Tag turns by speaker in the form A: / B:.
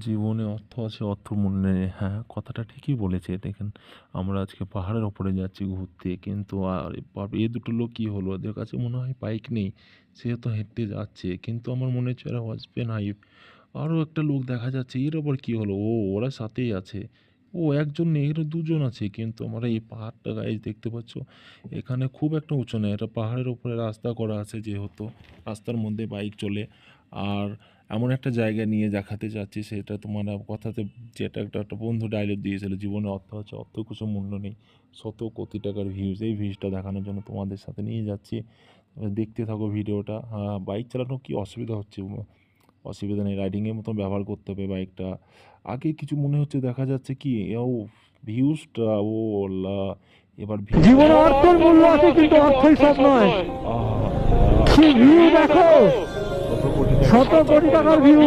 A: জীবনে অর্থ আছে, অর্থ মূল্যে নেই। হ্যাঁ, কথাটা ঠিকই বলেছে। দেখেন, আমরা আজকে পাহাড়ের ওপরে যাচ্ছি ঘুরতে, কিন্তু এ দুটো লোক কি হলো? ওদের কাছে মনে হয় বাইক নেই। সে তো হেঁটে যাচ্ছে। কিন্তু আমার মনে হচ্ছে এরা হাসব্যান্ড ওয়াইফ। আরো একটা লোক দেখা যাচ্ছে। এর আবার কি হলো? ওরা সাথেই আছে। ও একজন নেই, এরা দুজন আছে। কিন্তু আমরা এই পাহাড়টা গাইস দেখতে পাচ্ছ? এখানে খুব একটা উঁচু না। এটা পাহাড়ের উপরে রাস্তা করা আছে যেহেতু, রাস্তার মধ্যে বাইক চলে। আর এমন একটা জায়গা নিয়ে দেখাতে চাচ্ছি, সেটা তোমার কথাতে যেটা একটা বন্ধু ডায়লগ দিয়েছিল, জীবনে অর্থ আছে, অর্থ কিছু মূল্য নেই, শত কোটি টাকার ভিউজ। এই ভিউজটা দেখানোর জন্য তোমাদের সাথে নিয়ে যাচ্ছি। দেখতে থাকো ভিডিওটা। বাইক চালানো কি অসুবিধা হচ্ছে? অসুবিধা নেই, রাইডিংয়ের মতো ব্যবহার করতে হবে বাইকটা। আগে কিছু মনে হচ্ছে, দেখা যাচ্ছে কি ও ভিউজটা, ও আল্লাহ! এবার ভিউজটা
B: জীবনে অর্থের মূল্য আছে, কিন্তু অর্থই সব নয়।
A: আহা!
B: কি ভিউ দেখো,
A: শত কোটি টাকা
B: শত কোটি টাকার ভিউ।